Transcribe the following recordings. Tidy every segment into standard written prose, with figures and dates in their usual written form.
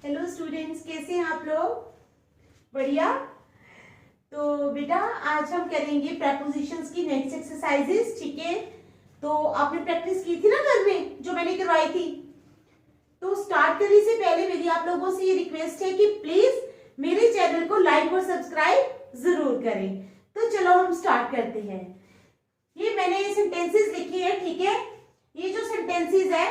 Hello students, कैसे हैं आप लोग? बढ़िया। तो बेटा आज हम करेंगे प्रेपोजिशंस की नेक्स्ट एक्सरसाइजेस, ठीक है? तो आपने प्रैक्टिस की थी ना घर में, जो मैंने करवाई थी। तो स्टार्ट करने से पहले मेरी आप लोगों से ये रिक्वेस्ट है कि प्लीज मेरे चैनल को लाइक और सब्सक्राइब जरूर करें। तो चलो हम स्टार्ट करते हैं। ये मैंने सेंटेंसेस लिखी है, ठीक है? ये जो सेंटेंसेस है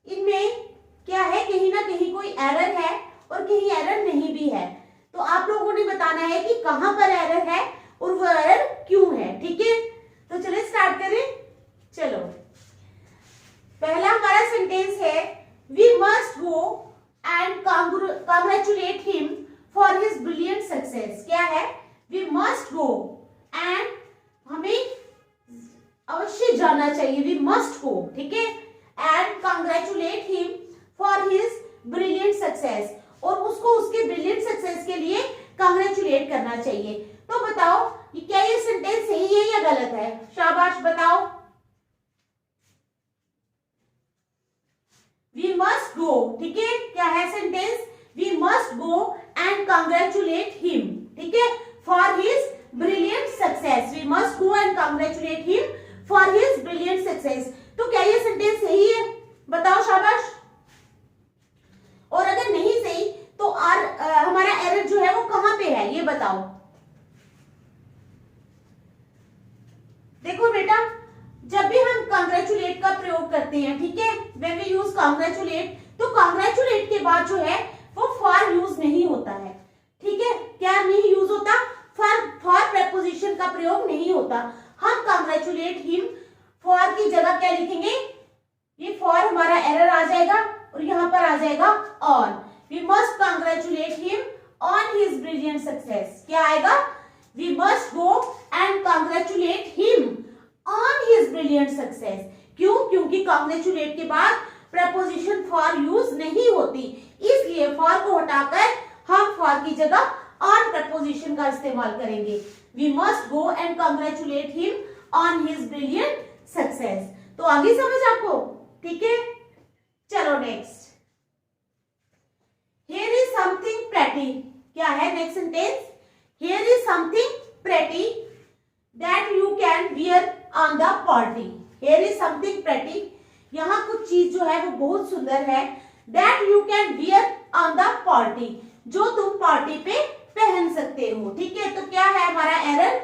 इनमें क्या है, कहीं ना कहीं कोई एरर है और कहीं एरर नहीं भी है। तो आप लोगों ने बताना है कि कहां पर एरर है और वो एरर क्यों है, ठीक है? तो चलिए स्टार्ट करें। चलो, पहला हमारा सेंटेंस है, we must go and congratulate him for his brilliant success. क्या है? वी मस्ट गो एंड हमें अवश्य जाना चाहिए, वी मस्ट गो, ठीक है? And congratulate him for his brilliant success, और उसको उसके ब्रिलियंट सक्सेस के लिए कांग्रेचुलेट करना चाहिए। तो बताओ ये क्या ये सेंटेंस सही है या गलत है? शाबाश बताओ। वी मस्ट गो, ठीक है? क्या है sentence? We must go and congratulate him, ठीक है, for his brilliant success. We must go and congratulate him for his brilliant success. तो क्या ये सेंटेंस सही है? बताओ शाबाश। और अगर नहीं सही तो हमारा एरर जो है वो कहां पे है, ये बताओ। देखो बेटा, जब भी हम कांग्रेचुलेट का प्रयोग करते हैं, ठीक है, व्हेन वी यूज कांग्रेचुलेट, तो कांग्रेचुलेट के बाद जो है वो फॉर यूज नहीं होता है, ठीक है? क्या नहीं यूज होता? फॉर प्रेपोजिशन का प्रयोग नहीं होता। हम कांग्रेचुलेट हिम फॉर की जगह क्या लिखेंगे? ये फॉर हमारा एरर आ जाएगा और यहां पर आ जाएगा on. We must congratulate him on his brilliant success. क्या आएगा? We must go and congratulate him on his brilliant success. क्यों? क्योंकि कांग्रेचुलेट के बाद प्रेपोजिशन फॉर यूज नहीं होती, इसलिए फॉर को हटाकर हम फॉर की जगह ऑन प्रेपोजिशन का इस्तेमाल करेंगे। We must go and congratulate him on his brilliant success. तो आगे समझ आपको, ठीक है? चलो next, here is something pretty. क्या है next sentence? Here is something pretty that you can wear on the party. Here is something pretty, यहाँ कुछ चीज जो है वो बहुत सुंदर है, that you can wear on the party, जो तुम पार्टी पे पहन सकते हो, ठीक है? तो क्या है हमारा एरर?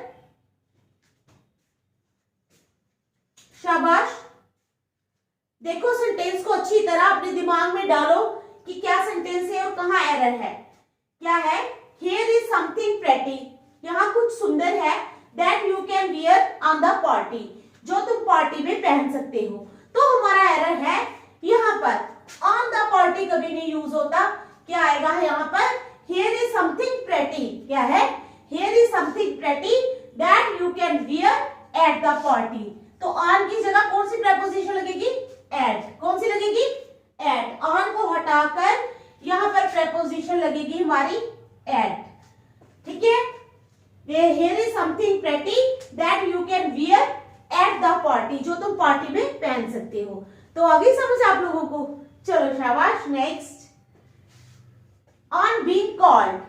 शाबाश। देखो सेंटेंस को अच्छी तरह अपने दिमाग में डालो कि क्या सेंटेंस है और कहां एरर है। क्या है? हियर इज समथिंग प्रेटी, यहाँ कुछ सुंदर है, that you can wear on the party, जो तुम पार्टी में पहन सकते हो। तो हमारा एरर है यहाँ पर ऑन द पार्टी कभी नहीं यूज होता। क्या आएगा यहाँ पर? Here is something pretty. क्या है? Here is something pretty that you can wear at the party. तो ऑन की जगह कौन सी प्रेपोजिशन लगेगी? एट। कौन सी लगेगी? एट। ऑन को हटाकर यहां पर प्रेपोजिशन लगेगी हमारी एट, ठीक है? Here is something pretty that you can wear at the party, जो तुम पार्टी में पहन सकते हो। तो आगे समझ आप लोगों को? चलो शाबाश। Next, on being called.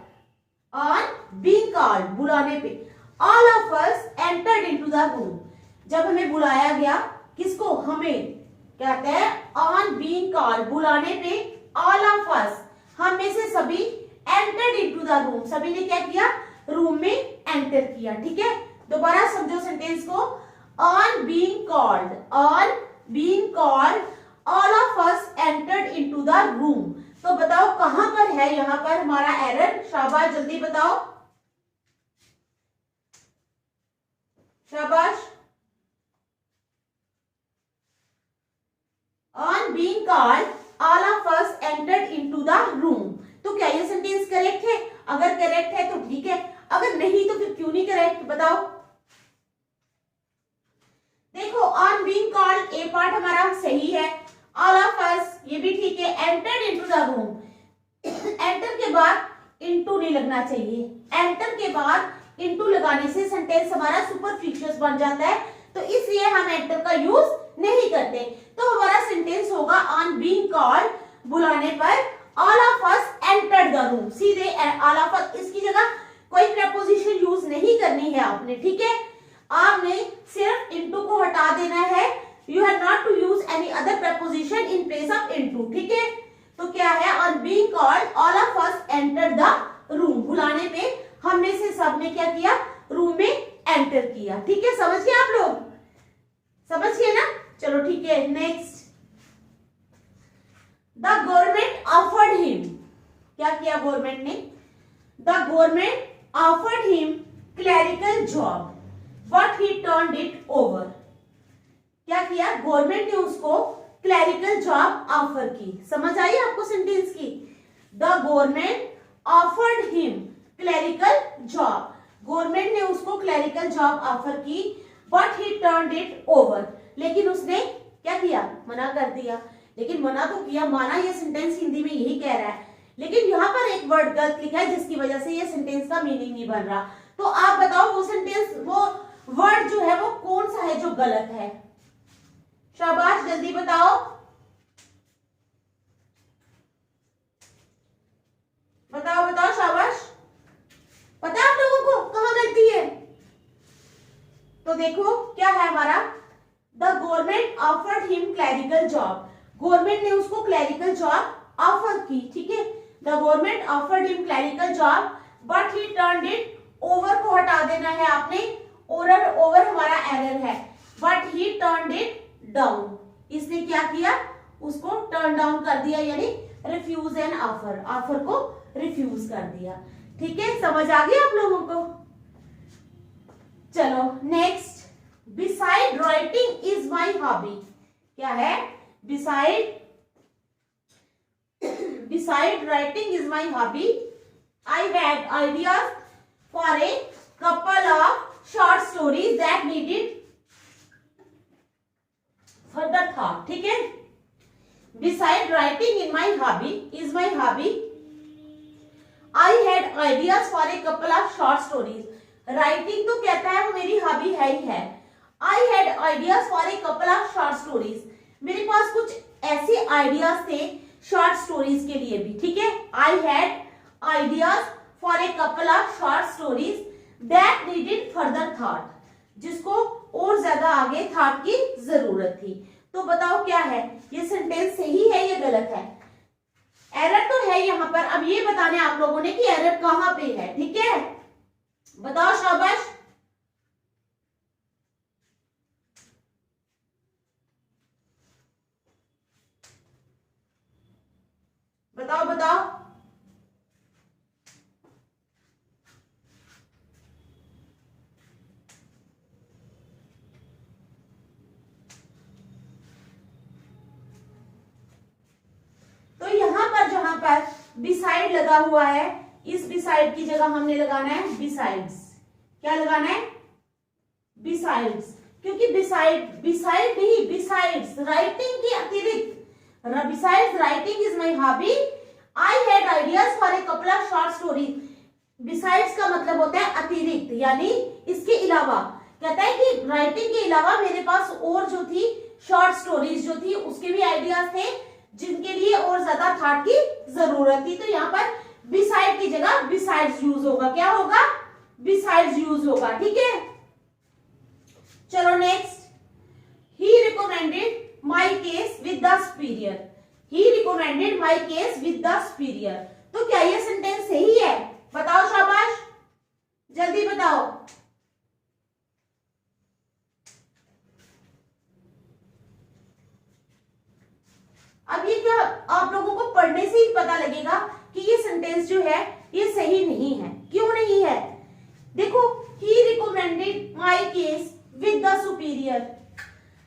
On being called, बुलाने पे, all of us entered into the room. जब हमें बुलाया गया, किसको? हमें। क्या कहते हैं? ऑन बीइंग कॉल्ड, बुलाने पे, ऑल ऑफ अस, हम में से सभी, एंटर्ड इनटू द रूम, सभी ने क्या किया? रूम में एंटर किया, ठीक है? दोबारा समझो सेंटेंस को, on being called, on being called, all of us entered into the room. तो बताओ कहां पर है यहां पर हमारा एरर? शाबाश, जल्दी बताओ। शाबाश। On being called, all of us entered into the room. तो क्या ये सेंटेंस करेक्ट है? अगर करेक्ट है तो ठीक है, अगर नहीं तो फिर क्यों नहीं करेक्ट? बताओ। देखो, on being called A part हमारा सही है, all of us ये भी ठीक है, entered into the room, enter के बाद into नहीं लगना चाहिए। एंटर के बाद into लगाने से सेंटेंस हमारा सुपरफिशियस बन जाता है, तो इसलिए हम एंटर का यूज नहीं करते। तो हमारा सेंटेंस होगा ऑन बीइंग कॉल्ड, बुलाने पर, all of us entered the room, सीधे ऑल ऑफ अस, इसकी जगह कोई प्रेपोजिशन यूज नहीं करनी है आपने, ठीक है। आपने सिर्फ इनटू को हटा देना है, you have not to use any other preposition in place of into, ठीक है। तो क्या है, on being called all of us entered the room, बुलाने पे हमने से सब ने क्या किया, रूम में एंटर किया, ठीक है। समझ गए आप लोग, समझ गए ना, चलो ठीक है। Next, the government offered him, क्या किया गवर्नमेंट ने, the government offered him clerical job but he turned it over, क्या किया गवर्नमेंट ने उसको क्लरिकल जॉब ऑफर की। समझ आई आपको सेंटेंस की, the government offered him clerical job, government ने उसको क्लरिकल जॉब ऑफर की, but he turned it over, लेकिन उसने क्या किया, मना कर दिया। लेकिन मना तो किया, माना ये सेंटेंस हिंदी में यही कह रहा है, लेकिन यहाँ पर एक वर्ड गलत लिखा है जिसकी वजह से ये सेंटेंस का मीनिंग नहीं बन रहा। तो आप बताओ वो सेंटेंस, वो वर्ड जो है वो कौन सा है जो गलत है, शाबाश जल्दी बताओ, बताओ बताओ शाबाश, पता है आप लोगों को कहां गलती है। तो देखो क्या है हमारा, the government offered him clerical job, government ने उसको क्लरिकल जॉब ऑफर की, ठीक है। The government offered him clerical job but he turned it over, को हटा देना है आपने, ओवर हमारा एरर है, but he turned it down, इसने क्या किया, उसको टर्न डाउन कर दिया, यानी रिफ्यूज एन ऑफर, ऑफर को रिफ्यूज कर दिया, ठीक है। समझ आ गई आप लोगों को, चलो next, beside writing is my hobby, क्या है, beside writing is my hobby, I had ideas for a couple of short stories that needed further thought, ठीक है। Beside writing in my hobby is my hobby, I had ideas for a couple of short stories, writing तो कहता है वो मेरी hobby है ही है। I had ideas for a couple of short stories, मेरे पास कुछ ऐसे आइडियाज थे शॉर्ट स्टोरीज के लिए भी, ठीक है। I had ideas for a couple of short stories that needed further thought, जिसको और ज्यादा आगे थॉट की जरूरत थी। तो बताओ क्या है, ये सेंटेंस सही है या गलत है, एरर तो है यहाँ पर। अब ये बताने आप लोगों ने कि एरर कहां पे है, ठीक है, बताओ शाबाश, बताओ बताओ, तो यहां पर जहां पर बिसाइड लगा हुआ है, इस बिसाइड की जगह हमने लगाना है बिसाइड्स, क्या लगाना है, बिसाइड्स, क्योंकि बिसाइड नहीं, बिसाइड्स राइटिंग के अतिरिक्त, besides writing is my hobby, I had ideas for a couple of short stories, besides का मतलब होता है अतिरिक्त, यानी इसके अलावा, कहता है कि राइटिंग के अलावा मेरे पास और जो थी शॉर्ट स्टोरीज जो थी उसके भी आइडियाज थे जिनके लिए और ज्यादा थॉट की जरूरत थी। तो यहाँ पर बिसाइड की जगह बिसाइड्स यूज होगा, क्या होगा, बिसाइड्स यूज होगा, ठीक है। चलो next, he recommended my case with the superior, he recommended my case with the superior, तो क्या ये सेंटेंस सही है, बताओ शाबाश, जल्दी बताओ, अब ये क्या आप लोगों को पढ़ने से ही पता लगेगा कि ये सेंटेंस जो है ये सही नहीं है, क्यों नहीं है, देखो, he recommended my case with the superior,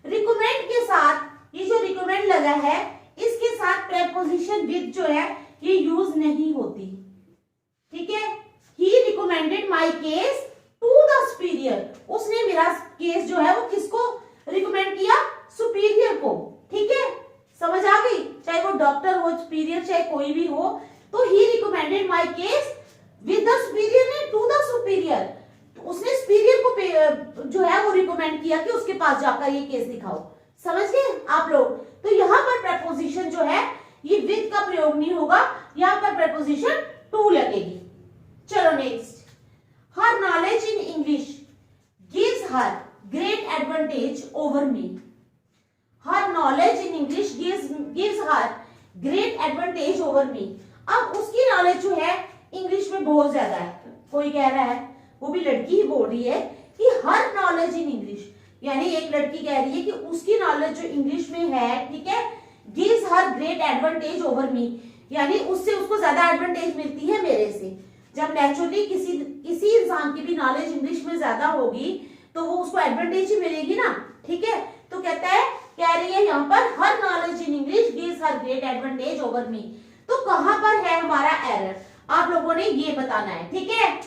recommend के साथ ये जो रिकमेंड लगा है इसके साथ प्रेपोजिशन विद जो है ये यूज नहीं होती, ठीक है। He recommended my case to the superior, उसने मेरा केस जो है वो किसको रिकमेंड किया, सुपीरियर को, ठीक है, समझ आ गई, चाहे वो डॉक्टर हो, सुपीरियर चाहे कोई भी हो, तो he recommended my case with the superior ने टू द सुपीरियर, उसने सुपीरियर को जो है वो रिकमेंड किया कि उसके पास जाकर ये केस दिखाओ, समझ गए आप लोग। तो यहाँ पर प्रेपोजिशन जो है ये विद का प्रयोग नहीं होगा, यहाँ पर preposition to लगेगी। चलो next, her knowledge in English gives her great advantage over me. Her knowledge in English gives her great advantage over me. अब उसकी नॉलेज जो है इंग्लिश में बहुत ज्यादा है। कोई कह रहा है, वो भी लड़की ही बोल रही है कि हर नॉलेज इन इंग्लिश, यानी एक लड़की कह रही है कि उसकी नॉलेज जो इंग्लिश में है, ठीक है, gives her great advantage over मी, यानी उससे उसको ज्यादा एडवांटेज मिलती है मेरे से। जब नेचुरली किसी इंसान की भी नॉलेज इंग्लिश में ज्यादा होगी तो वो उसको एडवांटेज ही मिलेगी ना, ठीक है। तो कहता है, कह रही है यहाँ पर her knowledge in English gives her great advantage over me. तो कहां पर है हमारा एरर, आप लोगों ने ये बताना है, ठीक है।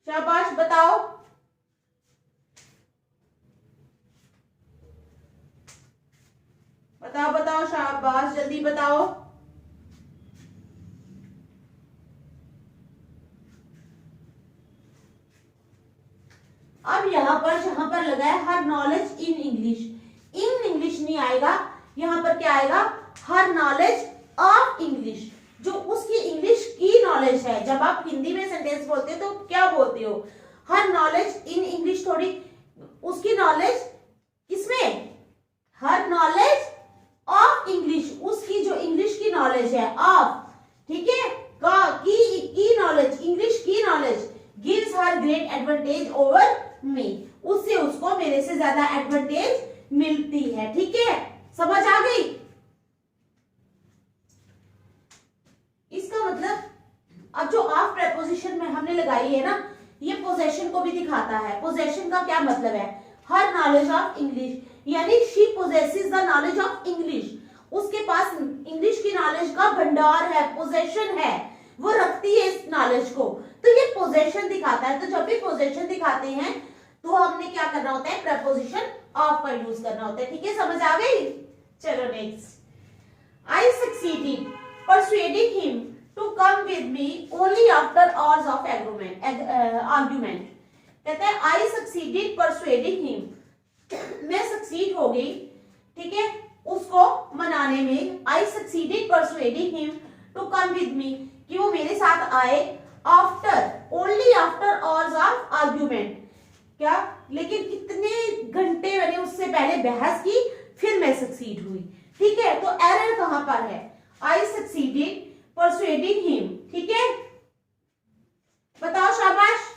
शाबाश, बताओ। बताओ बताओ, शाबाश, जल्दी बताओ। अब यहाँ पर जहां पर लगा है her knowledge in English, in English नहीं आएगा, यहाँ पर क्या आएगा, हर नॉलेज ऑफ इंग्लिश, जो उसकी इंग्लिश की नॉलेज है। जब आप हिंदी में सेंटेंस बोलते हो तो क्या बोलते हो, हर नॉलेज इन इंग्लिश, थोड़ी उसकी नॉलेज किसमें, हर नॉलेज ऑफ इंग्लिश, उसकी जो इंग्लिश की नॉलेज है, ऑफ, ठीक है, की नॉलेज, इंग्लिश की knowledge gives her great advantage over मी, उससे उसको मेरे से ज्यादा एडवांटेज मिलती है, ठीक है। समझ आ गई? इसका मतलब अब जो ऑफ प्रेपोजिशन में हमने लगाई है ना, ये पोजेशन को भी दिखाता है। पोजेशन का क्या मतलब है, हर नॉलेज ऑफ इंग्लिश, यानी she possesses the knowledge of English, उसके पास इंग्लिश की नॉलेज का भंडार है, पोजेशन है, वो रखती है इस नॉलेज को, तो ये पोजेशन दिखाता है। तो जब भी पोजेशन दिखाते हैं तो हमने क्या करना होता है, प्रेपोजिशन ऑफ का यूज करना होता है, ठीक है। समझ आ गई? चलो next, I succeeded persuading him to come with me only after hours of argument. कहता है आई सक्सीडेड परसुएडिंग हिम, मैं सक्सीड हो गई, ठीक है, उसको मनाने में। I succeeded persuading him to come with me, कि वो मेरे साथ आए, after, only after hours of argument, क्या, लेकिन कितने घंटे मैंने उससे पहले बहस की, फिर मैं सक्सीड हुई, ठीक है। तो एरर कहां पर है, आई सक्सीडेड परसुएडिंग हिम, ठीक है। बताओ, शाबाश।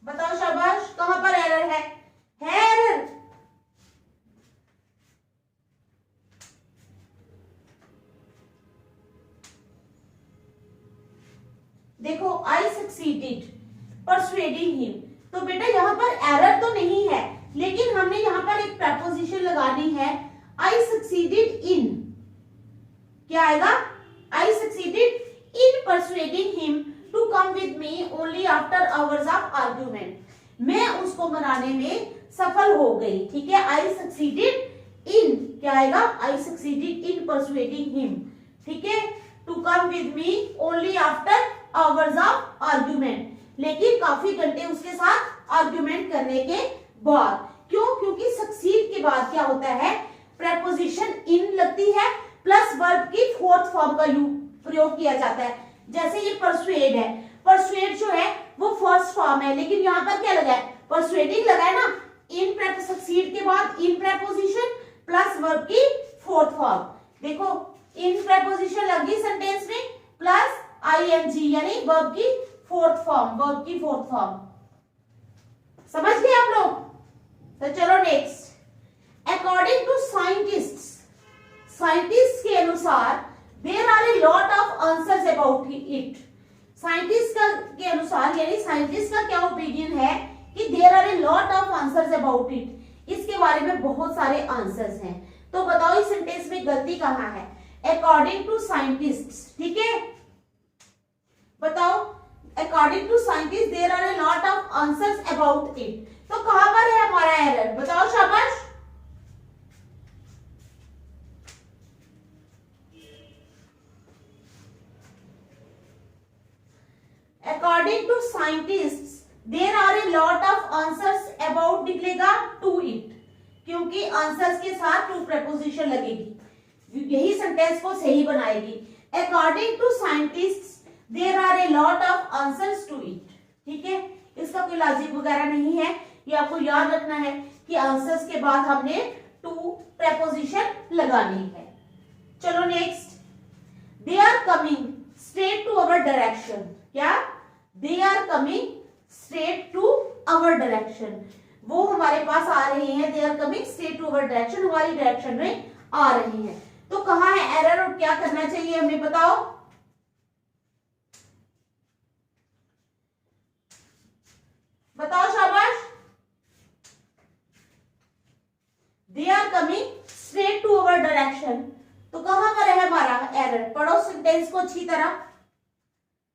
बताओ शाबाश, कहां पर एरर है एरर? देखो, आई सक्सीडेड परसुएडिंग हिम, तो बेटा यहाँ पर एरर तो नहीं है, लेकिन हमने यहाँ पर एक प्रेपोजिशन लगानी है, आई सक्सीडेड इन, क्या आएगा, I succeeded in persuading him to come with me only after hours of argument, मैं उसको मनाने में सफल हो गई, ठीक है। आई सक्सीडेड इन, क्या आएगा, I succeeded in persuading him, ठीक है, to come with me only after hours of argument, लेकिन काफी घंटे उसके साथ आर्गुमेंट करने के बाद। क्यों? क्योंकि सक्सीड के बाद क्या होता है, प्रेपोजिशन इन लगती है, प्लस वर्ब की फोर्थ फॉर्म का प्रयोग किया जाता है। जैसे ये परसुएड है, परसुएड जो है वो फर्स्ट फॉर्म है, लेकिन यहाँ पर क्या लगा है, परसुएडिंग लगा है ना, इन सक्सीड के बाद इन प्रेपोजिशन प्लस वर्ब की फोर्थ फॉर्म। देखो, इन प्रेपोजिशन लगी सेंटेंस में, प्लस आईएनजी, यानी वर्ब की फोर्थ फॉर्म, वर्ब की फोर्थ फॉर्म। समझ गए आप लोग? तो चलो next, according to scientists, scientist के अनुसार there are a lot of answers about it, scientist के अनुसार, यानी साइंटिस्ट का क्या ओपिनियन है कि there are a lot of answers about it, इसके बारे में बहुत सारे आंसर्स हैं। तो बताओ इस सेंटेंस में गलती कहां है, अकॉर्डिंग टू साइंटिस्ट्स, ठीक है। बताओ, according to scientist there are a lot of answers about it, तो कहां पर है हमारा एरर, बताओ शाबाश। According to scientists there are a lot of answers about निकलेगा टू इट, क्योंकि आंसर्स के साथ टू प्रपोजिशन लगेगी, यही सेंटेंस को सही बनाएगी। According to scientists there are a lot of answers to it. ठीक है, इसका कोई लॉजिक वगैरह नहीं है, ये आपको याद रखना है कि आंसर्स के बाद हमने टू प्रपोजिशन लगानी है। चलो next, they are coming straight to our direction. क्या? They are coming straight to our direction, वो हमारे पास आ रहे हैं। They are coming straight to our direction, हमारी डायरेक्शन में आ रहे हैं। तो कहाँ है एरर और क्या करना चाहिए हमें बताओ। बताओ शाबाश। They are coming straight to our direction, तो कहां पर है हमारा एरर? पढ़ो सेंटेंस को अच्छी तरह।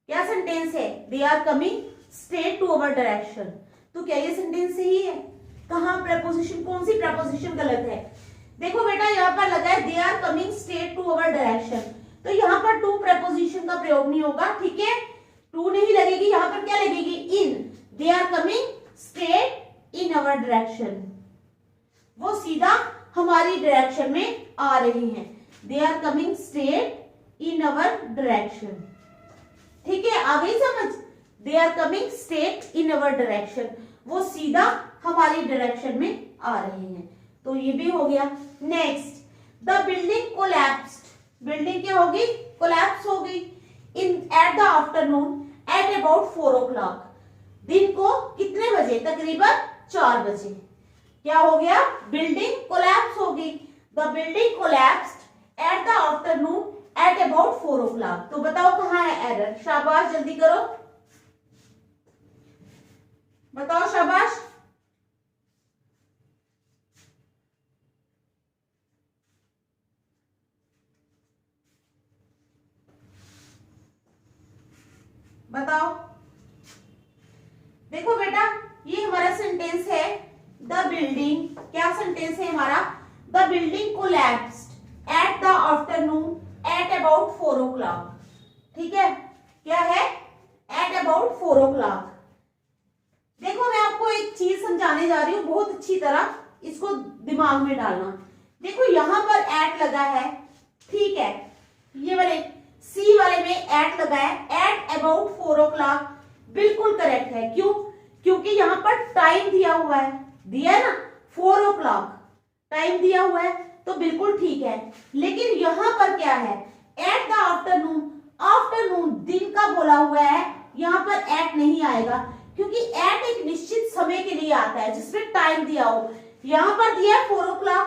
क्या सेंटेंस है? They are coming straight to our direction, तो क्या ये सेंटेंस सही है? कहां प्रपोजिशन, कौन सी प्रपोजिशन गलत है? देखो बेटा, यहाँ पर लगा है they are coming straight to our direction, तो यहाँ पर टू प्रपोजिशन का प्रयोग नहीं होगा। ठीक है, टू नहीं लगेगी, यहाँ पर क्या लगेगी? In. They are coming straight in our direction, वो सीधा हमारी डायरेक्शन में आ रही हैं। They are coming straight in our direction. ठीक है, आ गई समझ? They are coming straight in our direction, वो सीधा हमारी डायरेक्शन में आ रहे हैं, तो ये भी हो गया। Next, the building collapsed, building क्या होगी? कोलैप्स हो गई। In at the afternoon at about 4 o'clock, दिन को कितने बजे? तकरीबन 4 बजे। क्या हो गया? बिल्डिंग कोलैप्स हो गई। The building collapsed eight the afternoon at about 4 o'clock, तो बताओ कहां है एरर? शाबाश, जल्दी करो, बताओ शाबाश। बताओ। देखो बेटा, ये हमारा सेंटेंस है द बिल्डिंग, क्या सेंटेंस है हमारा? The building collapsed eight the afternoon at about 4 o'clock। ठीक है, क्या है? Eight about 4 o'clock। देखो, मैं आपको एक चीज समझाने जा रही हूँ, बहुत अच्छी तरह इसको दिमाग में डालना। देखो, यहां पर एट लगा है, ठीक है, ये वाले सी वाले में एट लगा है, एट अबाउट 4 o'clock, बिल्कुल करेक्ट है। क्यों? क्योंकि यहाँ पर टाइम दिया हुआ है, दिया है ना, 4 o'clock टाइम दिया हुआ है, तो बिल्कुल ठीक है। लेकिन यहाँ पर क्या है? एट द आफ्टरनून, आफ्टरनून दिन का बोला हुआ है, यहाँ पर एट नहीं आएगा, क्योंकि एट एक निश्चित समय के लिए आता है जिसमें टाइम दिया हो। यहाँ पर दिया है 4 o'clock,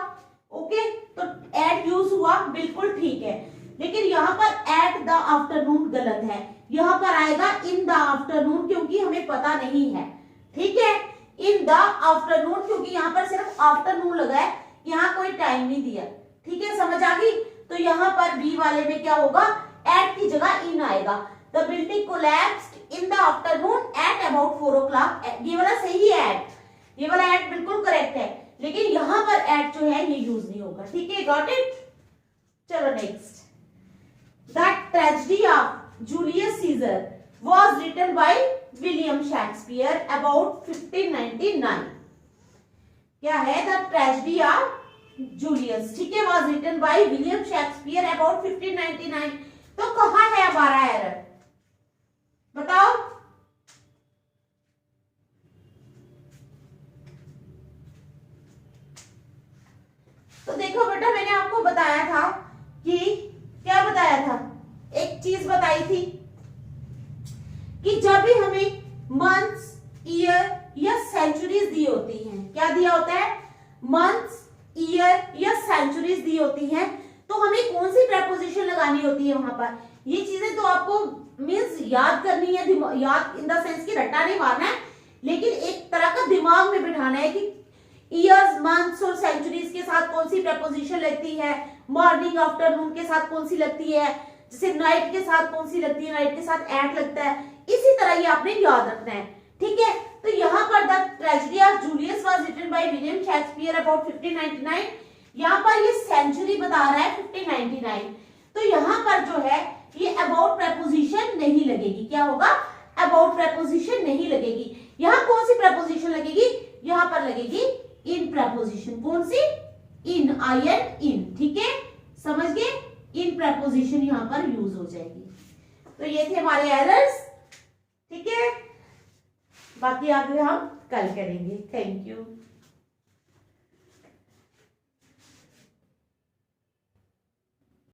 ओके, तो एट यूज हुआ, बिल्कुल ठीक है। लेकिन यहाँ पर एट द आफ्टरनून गलत है, यहाँ पर आएगा इन द आफ्टरनून, क्योंकि हमें पता नहीं है। ठीक है, इन द आफ्टरनून, क्योंकि यहाँ पर सिर्फ आफ्टरनून लगा है, यहाँ कोई टाइम नहीं दिया। ठीक है, समझ आ गई? तो यहाँ पर बी वाले में क्या होगा? एट की जगह इन आएगा। The building collapsed in the afternoon at about 4 o'clock, ये वाला सही है एट, ये वाला एट बिल्कुल करेक्ट है, लेकिन यहाँ पर एट जो है ये यूज नहीं होगा। ठीक है, गॉट इट? चलो next, the tragedy of Julius Caesar was written by William Shakespeare about 1599। क्या है? द ट्रेजेडी ऑफ जूलियस, ठीक है, was written by William Shakespeare about 1599। तो कहां है हमारा एरर? बताओ। तो देखो बेटा, मैंने आपको बताया था कि क्या बताया था? एक चीज बताई थी कि जब भी हमें मंथ्स, ईयर या सेंचुरीज दी होती हैं, क्या दिया होता है? मंथ्स, ईयर या सेंचुरीज दी होती हैं, तो हमें कौन सी प्रपोजिशन लगानी होती है वहां पर? ये चीजें तो आपको मीन्स याद करनी है, याद इन द सेंस की रट्टा नहीं मारना है, लेकिन एक तरह का दिमाग में बिठाना है कि ईयर्स, मंथ्स और सेंचुरीज के साथ कौन सी प्रपोजिशन लगती है, मॉर्निंग, आफ्टरनून के साथ कौन सी लगती है, जैसे नाइट के साथ कौन सी लगती है, नाइट के साथ एट लगता है, इसी तरह ये आपने याद रखना है। ठीक है, तो यहाँ पर the tragedy of Julius was written by William Shakespeare about 1599, यहाँ पर ये सेंचुरी बता रहा है 1599, तो यहाँ पर जो है ये अबाउट प्रपोजिशन नहीं लगेगी। क्या होगा? अबाउट प्रेपोजिशन नहीं लगेगी। यहां कौन सी प्रेपोजिशन लगेगी, यहां पर लगेगी इन प्रेपोजिशन। कौन सी, इन, आयन इन, ठीक है, समझ गए, इन प्रेपोजिशन यहां पर यूज हो जाएगी। तो ये थे हमारे एरर्स, ठीक है, बाकी आगे हम कल करेंगे। Thank you.